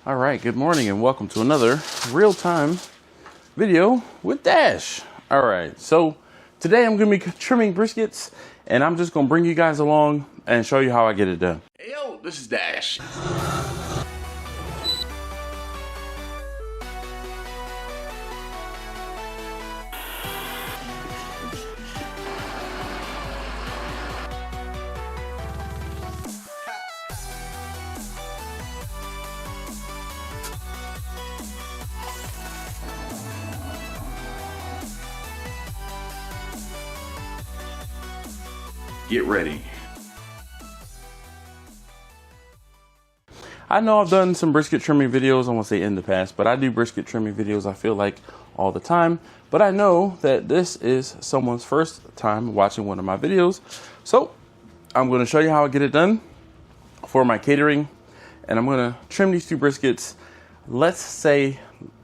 All right, good morning and welcome to another real-time video with Dash. All right, so today I'm gonna be trimming briskets and I'm just gonna bring you guys along and show you how I get it done. Hey yo, this is Dash. Get ready. I know I've done some brisket trimming videos, I won't say in the past, but I do brisket trimming videos, I feel like, all the time. But I know that this is someone's first time watching one of my videos. So I'm going to show you how I get it done for my catering. And I'm going to trim these two briskets. Let's say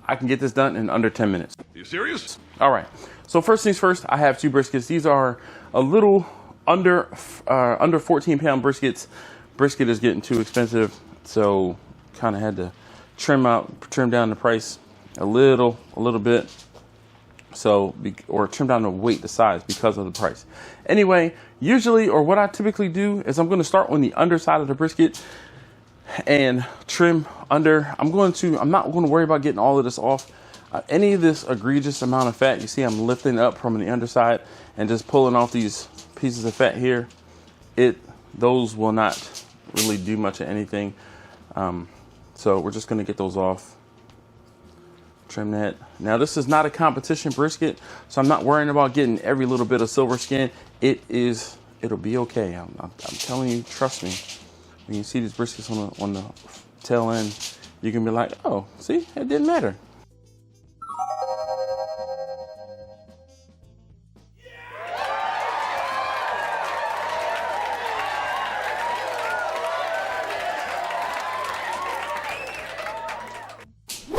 I can get this done in under 10 minutes. Are you serious? All right. So first things first, I have two briskets. These are a little under 14-pound briskets. Brisket is getting too expensive, so kind of had to trim down the price a little bit. So, or trim down the weight, the size, because of the price. Anyway, usually, or what I typically do is I'm going to start on the underside of the brisket and trim under. I'm not going to worry about getting all of this off. Any of this egregious amount of fat, you see I'm lifting up from the underside and just pulling off these pieces of fat here. Those will not really do much of anything. So we're just going to get those off. Trim that. Now this is not a competition brisket, so I'm not worrying about getting every little bit of silver skin. It'll be okay. I'm telling you, trust me. When you see these briskets on the tail end, you can be like, oh, see, it didn't matter.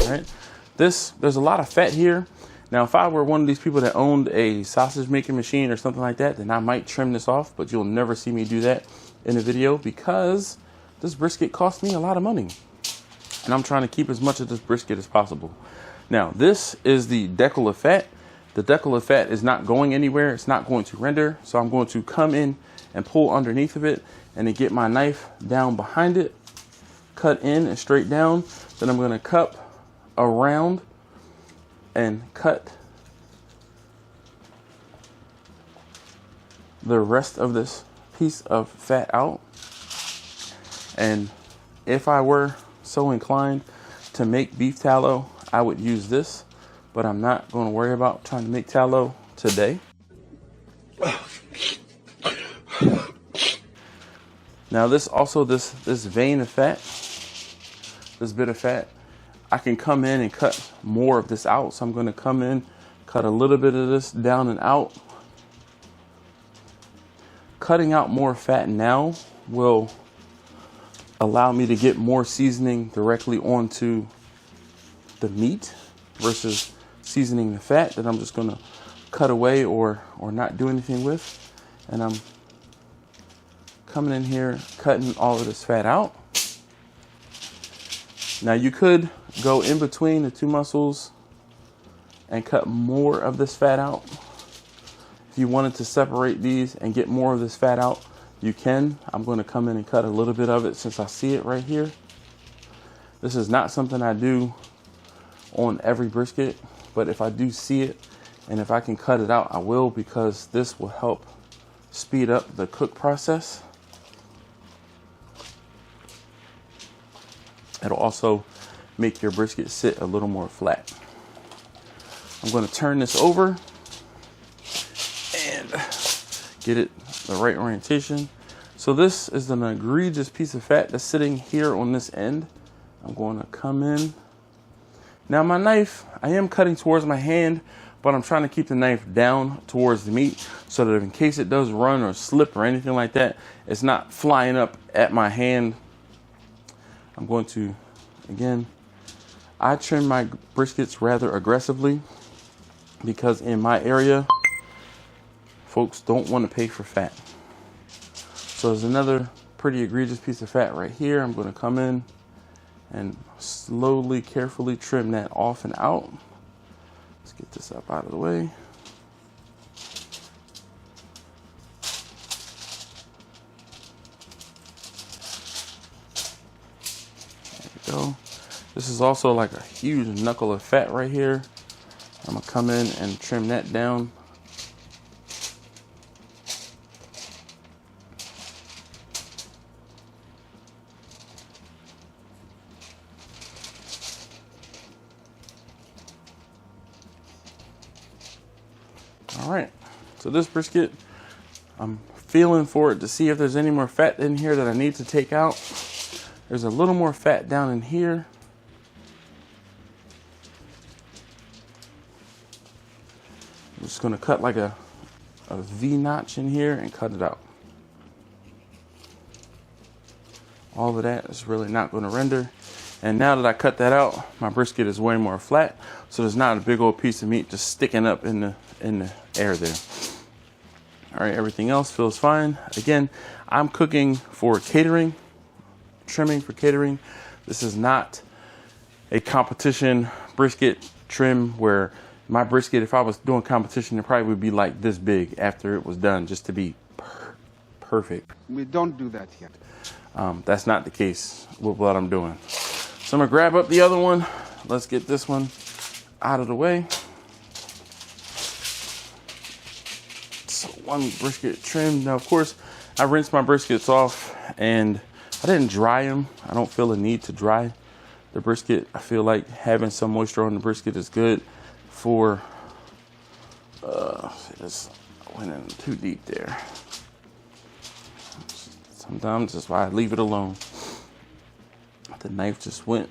Right. There's a lot of fat here. Now, if I were one of these people that owned a sausage making machine or something like that, then I might trim this off, but you'll never see me do that in a video because this brisket cost me a lot of money. And I'm trying to keep as much of this brisket as possible. Now, this is the decal of fat. The decal of fat is not going anywhere. It's not going to render. So I'm going to come in and pull underneath of it and then get my knife down behind it, cut in and straight down. Then I'm going to cup around and cut the rest of this piece of fat out. And if I were so inclined to make beef tallow, I would use this, but I'm not going to worry about trying to make tallow today. Now this vein of fat, this bit of fat, I can come in and cut more of this out. So I'm going to come in, cut a little bit of this down and out. Cutting out more fat now will allow me to get more seasoning directly onto the meat versus seasoning the fat that I'm just going to cut away or not do anything with. And I'm coming in here, cutting all of this fat out. Now you could go in between the two muscles and cut more of this fat out. If you wanted to separate these and get more of this fat out, you can. I'm going to come in and cut a little bit of it since I see it right here. This is not something I do on every brisket, but if I do see it and if I can cut it out, I will, because this will help speed up the cook process. It'll also make your brisket sit a little more flat. I'm going to turn this over and get it the right orientation. So this is an egregious piece of fat that's sitting here on this end. I'm going to come in. Now my knife, I am cutting towards my hand, but I'm trying to keep the knife down towards the meat so that in case it does run or slip or anything like that, it's not flying up at my hand. I'm going to, again, I trim my briskets rather aggressively because in my area, folks don't want to pay for fat. So there's another pretty egregious piece of fat right here. I'm going to come in and slowly, carefully trim that off and out. Let's get this up out of the way. There we go. This is also like a huge knuckle of fat right here. I'm gonna come in and trim that down. All right, so this brisket, I'm feeling for it to see if there's any more fat in here that I need to take out. There's a little more fat down in here. I'm just gonna cut like a V notch in here and cut it out. All of that is really not gonna render. And now that I cut that out, my brisket is way more flat, so there's not a big old piece of meat just sticking up in the air there. All right, everything else feels fine. Again, I'm cooking for catering, trimming for catering. This is not a competition brisket trim where my brisket, if I was doing competition, it probably would be like this big after it was done, just to be perfect. We don't do that here. That's not the case with what I'm doing. So I'm gonna grab up the other one. Let's get this one out of the way. So one brisket trimmed. Now, of course, I rinsed my briskets off and I didn't dry them. I don't feel a need to dry the brisket. I feel like having some moisture on the brisket is good for, just went in too deep there. Sometimes that's why I leave it alone. The knife just went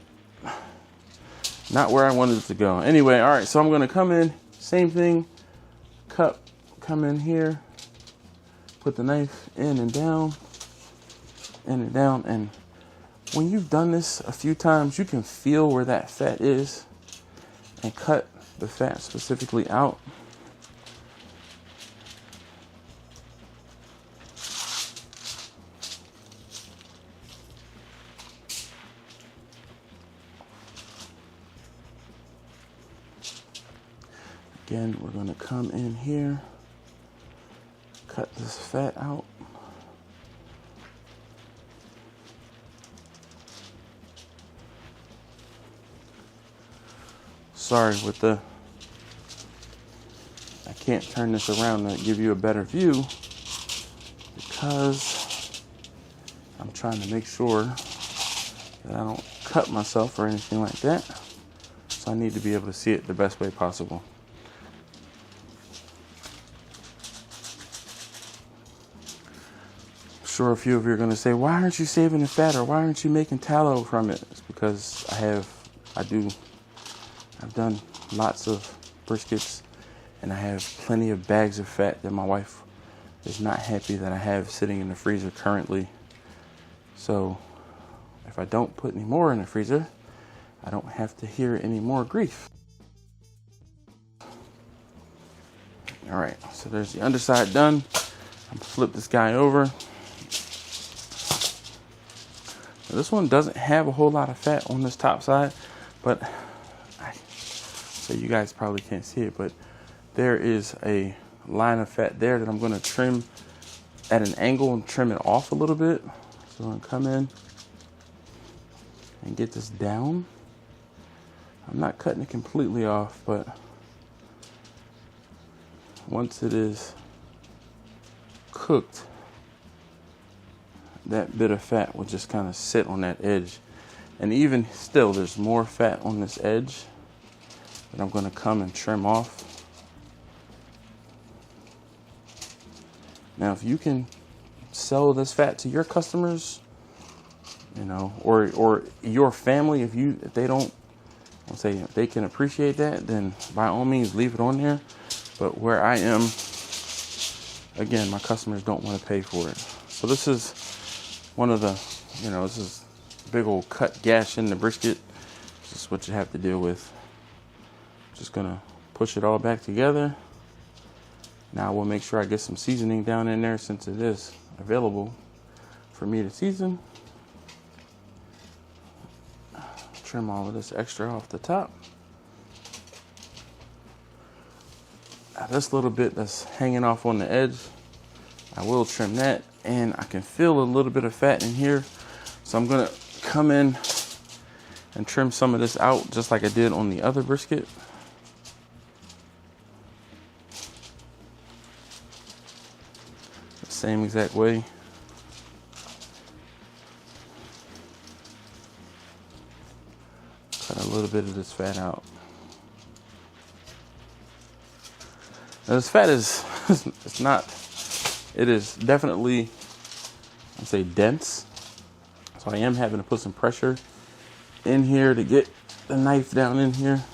not where I wanted it to go. Anyway, all right, so I'm gonna come in, same thing, come in here, put the knife in and down, and when you've done this a few times, you can feel where that fat is and cut the fat specifically out. Again, we're going to come in here, cut this fat out. Sorry with the, I can't turn this around to give you a better view because I'm trying to make sure that I don't cut myself or anything like that. So I need to be able to see it the best way possible. Sure, a few of you are going to say, why aren't you saving the fat, or why aren't you making tallow from it? It's because I've done lots of briskets and I have plenty of bags of fat that my wife is not happy that I have sitting in the freezer currently. So if I don't put any more in the freezer, I don't have to hear any more grief. All right, so there's the underside done. I'm gonna flip this guy over. This one doesn't have a whole lot of fat on this top side, but so you guys probably can't see it, but there is a line of fat there that I'm going to trim at an angle and trim it off a little bit. So I'm going to come in and get this down. I'm not cutting it completely off, but once it is cooked, that bit of fat will just kind of sit on that edge. And even still, there's more fat on this edge that I'm going to come and trim off. Now, if you can sell this fat to your customers, you know, or your family, if they don't, I'll say if they can appreciate that, then by all means leave it on there. But where I am, again, my customers don't want to pay for it. So this is one of the, this is a big old cut gash in the brisket. This is what you have to deal with. Just gonna push it all back together. Now we'll make sure I get some seasoning down in there since it is available for me to season. trim all of this extra off the top. Now this little bit that's hanging off on the edge, I will trim that, and I can feel a little bit of fat in here. So I'm gonna come in and trim some of this out just like I did on the other brisket. The same exact way. Cut a little bit of this fat out. Now this fat is, it's not, it is definitely, I'd say, dense. So I am having to put some pressure in here to get the knife down in here.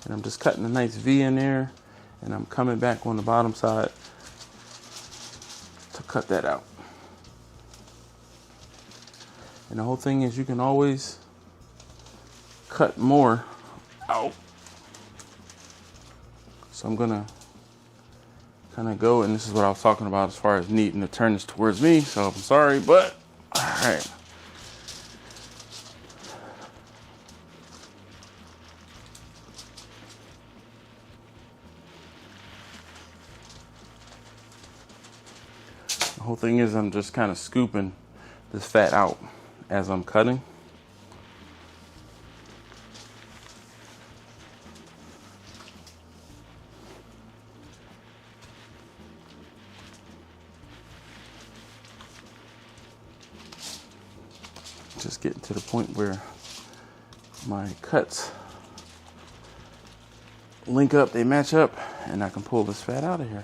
And I'm just cutting a nice V in there, and I'm coming back on the bottom side to cut that out. And the whole thing is you can always cut more out. So I'm gonna kind of go, and this is what I was talking about as far as needing to turn this towards me, so I'm sorry, but all right. The whole thing is I'm just kind of scooping this fat out as I'm cutting. Just getting to the point where my cuts link up, they match up, and I can pull this fat out of here.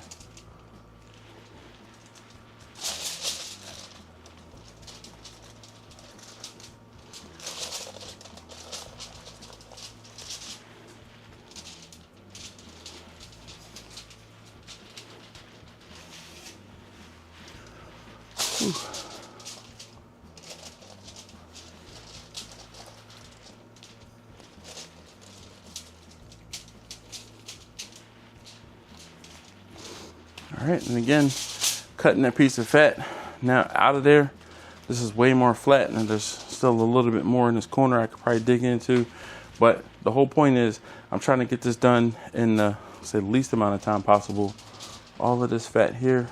Whew. All right, and again, cutting that piece of fat now out of there. This is way more flat, and there's still a little bit more in this corner I could probably dig into. But the whole point is I'm trying to get this done in the, say, the least amount of time possible. All of this fat here,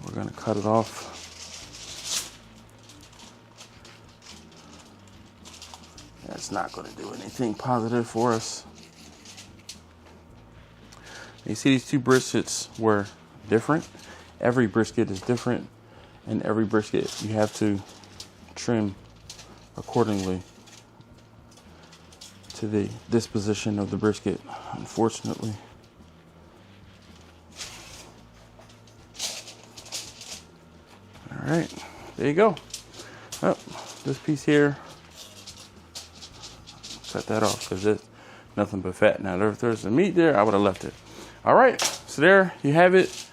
we're gonna cut it off. That's not gonna do anything positive for us. You see, these two briskets were different. Every brisket is different, and every brisket you have to trim accordingly to the disposition of the brisket, unfortunately. All right, there you go. Oh, this piece here, cut that off because it's nothing but fat. Now, if there's some meat there, I would have left it. All right, so there you have it.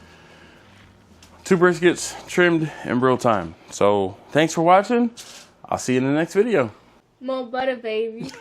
2 briskets trimmed in real time. So thanks for watching. I'll see you in the next video. More butter, baby.